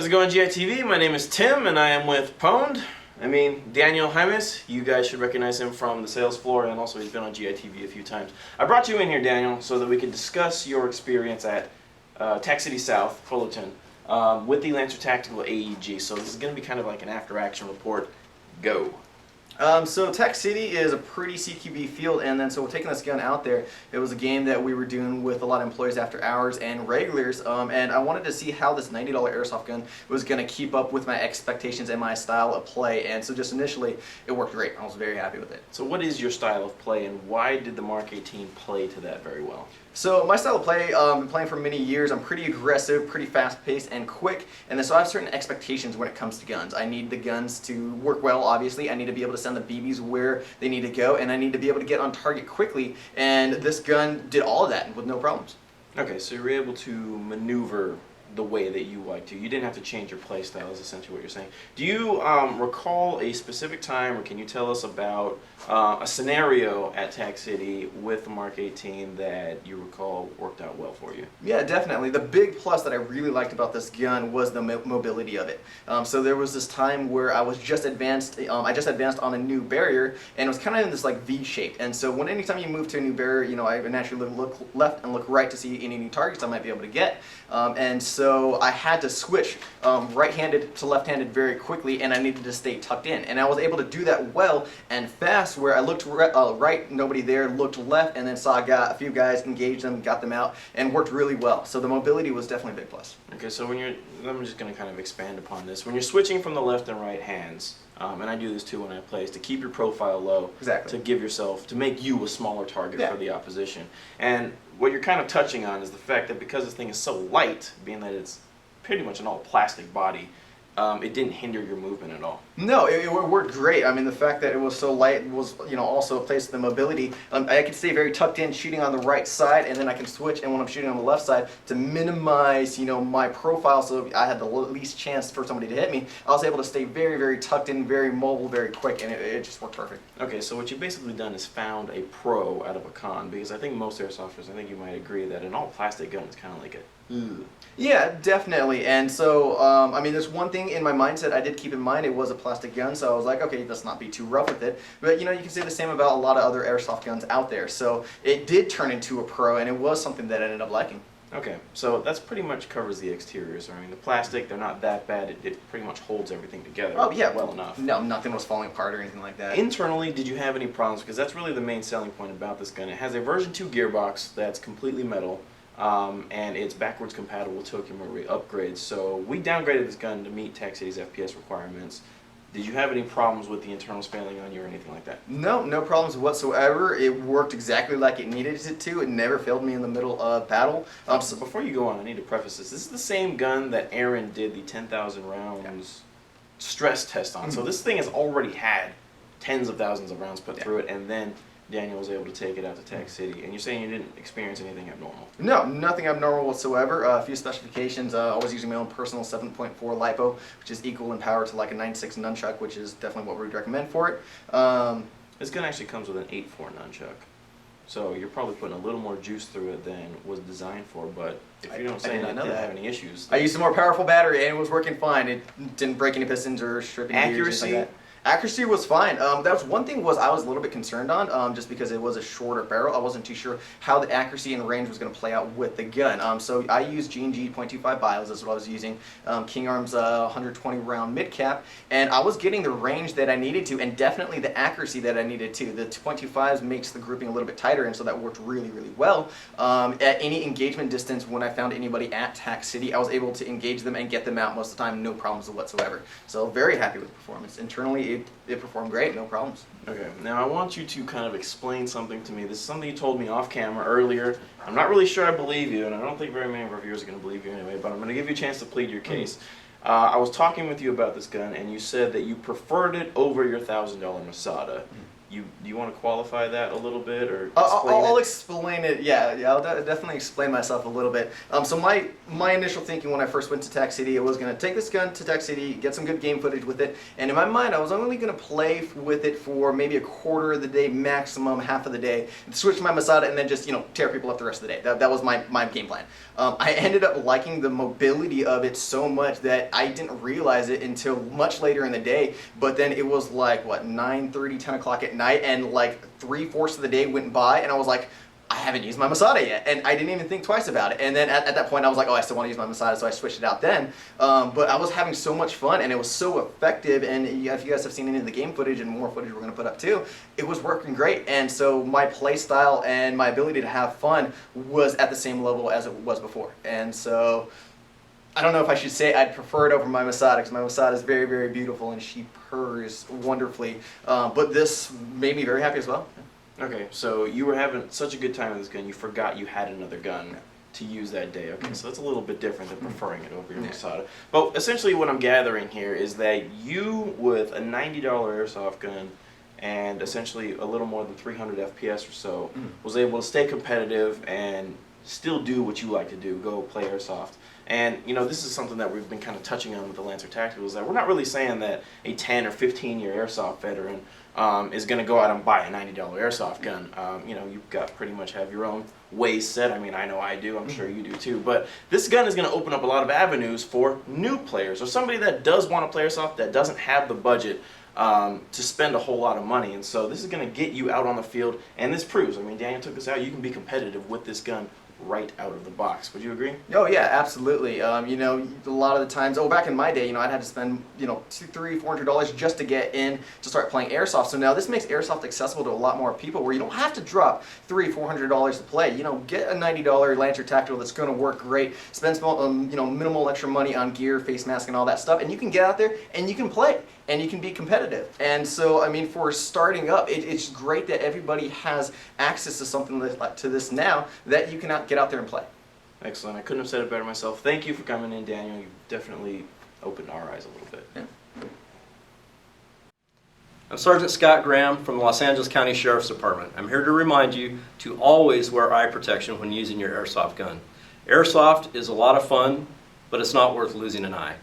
How's it going, GITV? My name is Tim, and I am with Daniel Jaimes. You guys should recognize him from the sales floor, and also he's been on GITV a few times. I brought you in here, Daniel, so that we could discuss your experience at Tac City South, Fullerton, with the Lancer Tactical AEG. So this is going to be kind of like an after-action report. Go. So Tac City is a pretty CQB field, and then so we're taking this gun out there. It was a game that we were doing with a lot of employees after hours and regulars, and I wanted to see how this $90 airsoft gun was going to keep up with my expectations and my style of play, and so just initially it worked great. I was very happy with it. So what is your style of play, and why did the Mark 18 play to that very well? So my style of play, been playing for many years. I'm pretty aggressive, pretty fast-paced, and quick, and then so I have certain expectations when it comes to guns. I need the guns to work well, obviously. I need to be able to send the BBs where they need to go, and I need to be able to get on target quickly, and this gun did all of that with no problems. Okay, so you were able to maneuver the way that you like to. You didn't have to change your play style, is essentially what you're saying. Do you recall a specific time, or can you tell us about a scenario at Tac City with the Mark 18 that you recall worked out well for you? Yeah, definitely. The big plus that I really liked about this gun was the mobility of it. So there was this time where I was just advanced, I just advanced on a new barrier, and it was kind of in this like V shape. And so anytime you move to a new barrier, you know, I naturally look left and look right to see any new targets I might be able to get. And so I had to switch right-handed to left-handed very quickly, and I needed to stay tucked in. And I was able to do that well and fast, where I looked right, nobody there, looked left, and then saw a few guys, engaged them, got them out, and worked really well. So the mobility was definitely a big plus. Okay, so I'm just going to kind of expand upon this. When you're switching from the left and right hands, and I do this too when I play, is to keep your profile low, exactly, to make you a smaller target for the opposition. And what you're kind of touching on is the fact that because this thing is so light, being that it's pretty much an all plastic body, it didn't hinder your movement at all. No, it worked great. I mean, the fact that it was so light was, you know, also a place of the mobility. I could stay very tucked in, shooting on the right side, and then I can switch, and when I'm shooting on the left side, to minimize, you know, my profile, so I had the least chance for somebody to hit me, I was able to stay very, very tucked in, very mobile, very quick, and it just worked perfect. Okay, so what you've basically done is found a pro out of a con, because I think most airsofters, I think you might agree that an all-plastic gun is kind of like a Yeah, definitely. And so, I mean, there's one thing in my mindset I did keep in mind. It was a plastic gun, so I was like, okay, let's not be too rough with it. But, you know, you can say the same about a lot of other airsoft guns out there. So it did turn into a pro, and it was something that I ended up liking. Okay, so that's pretty much covers the exteriors. I mean, the plastic, they're not that bad. It pretty much holds everything together. Oh, yeah. Well enough. No, nothing was falling apart or anything like that. Internally, did you have any problems? Because that's really the main selling point about this gun. It has a version 2 gearbox that's completely metal. And it's backwards compatible with Tokyo Marui upgrades. So we downgraded this gun to meet Tac City's FPS requirements. Did you have any problems with the internal spalling on you or anything like that? No, no problems whatsoever. It worked exactly like it needed it to. It never failed me in the middle of battle. So before you go on, I need to preface this. This is the same gun that Aaron did the 10,000 rounds stress test on. So this thing has already had tens of thousands of rounds put through it, and then Daniel was able to take it out to Tac City. And you're saying you didn't experience anything abnormal? No, nothing abnormal whatsoever. A few specifications. I was using my own personal 7.4 LiPo, which is equal in power to like a 9.6 nunchuck, which is definitely what we would recommend for it. This gun actually comes with an 8.4 nunchuck. So you're probably putting a little more juice through it than was designed for, but if you don't say that you didn't have any issues. I used a more powerful battery and it was working fine. It didn't break any pistons or strip any gears, anything like that. Accuracy was fine. That was one thing I was a little bit concerned on, just because it was a shorter barrel. I wasn't too sure how the accuracy and range was going to play out with the gun. So I used G&G .25 BIOS, that's what I was using. King Arm's 120 round mid cap, and I was getting the range that I needed to, and definitely the accuracy that I needed to. The .25s makes the grouping a little bit tighter, and so that worked really, really well. At any engagement distance, when I found anybody at Tac City, I was able to engage them and get them out most of the time, no problems whatsoever. So very happy with the performance. Internally, it performed great, no problems. Okay, now I want you to kind of explain something to me. This is something you told me off camera earlier. I'm not really sure I believe you, and I don't think very many reviewers are going to believe you anyway, but I'm going to give you a chance to plead your case. I was talking with you about this gun, and you said that you preferred it over your $1,000 Masada. do you want to qualify that a little bit or I'll explain it? explain it. Yeah, I'll definitely explain myself a little bit. So my initial thinking when I first went to Tac City, it was going to take this gun to Tac City, get some good game footage with it, and in my mind, I was only going to play with it for maybe a quarter of the day, maximum half of the day, switch my Masada, and then just tear people up the rest of the day. That was my game plan. I ended up liking the mobility of it so much that I didn't realize it until much later in the day. But then it was like what 9:30, 10 o'clock at night, and like 3/4 of the day went by, and I was like, I haven't used my Masada yet, and I didn't even think twice about it. And then at that point, I was like, oh, I still want to use my Masada, so I switched it out then. But I was having so much fun, and it was so effective. And if you guys have seen any of the game footage and more footage we're going to put up too, it was working great. And so my play style and my ability to have fun was at the same level as it was before. And so I don't know if I should say I'd prefer it over my Masada, because my Masada is very, very beautiful, and she purrs wonderfully. But this made me very happy as well. Okay, so you were having such a good time with this gun, you forgot you had another gun to use that day. Okay, so that's a little bit different than preferring it over your Masada. But essentially what I'm gathering here is that you, with a $90 airsoft gun and essentially a little more than 300 FPS or so, was able to stay competitive and still do what you like to do, go play airsoft. And this is something that we've been kind of touching on with the Lancer Tactical, is that we're not really saying that a 10 or 15 year airsoft veteran is going to go out and buy a $90 airsoft gun. You've got pretty much have your own ways set. I mean, I know I do. I'm sure you do too. But this gun is going to open up a lot of avenues for new players, or somebody that does want to play airsoft that doesn't have the budget to spend a whole lot of money. And so this is going to get you out on the field, and this proves, I mean, Daniel took us out, you can be competitive with this gun right out of the box. Would you agree? Oh yeah, absolutely. A lot of the times, back in my day, I'd had to spend, $200, $300, $400 just to get in to start playing airsoft. So now this makes airsoft accessible to a lot more people, where you don't have to drop $300, $400 to play. Get a $90 Lancer Tactical that's going to work great. Spend minimal extra money on gear, face mask, and all that stuff, and you can get out there and you can play. And you can be competitive. And so, I mean, for starting up, it's great that everybody has access to something like to this now, that you can get out there and play. Excellent. I couldn't have said it better myself. Thank you for coming in, Daniel. You definitely opened our eyes a little bit. Yeah. I'm Sergeant Scott Graham from the Los Angeles County Sheriff's Department. I'm here to remind you to always wear eye protection when using your airsoft gun. Airsoft is a lot of fun, but it's not worth losing an eye.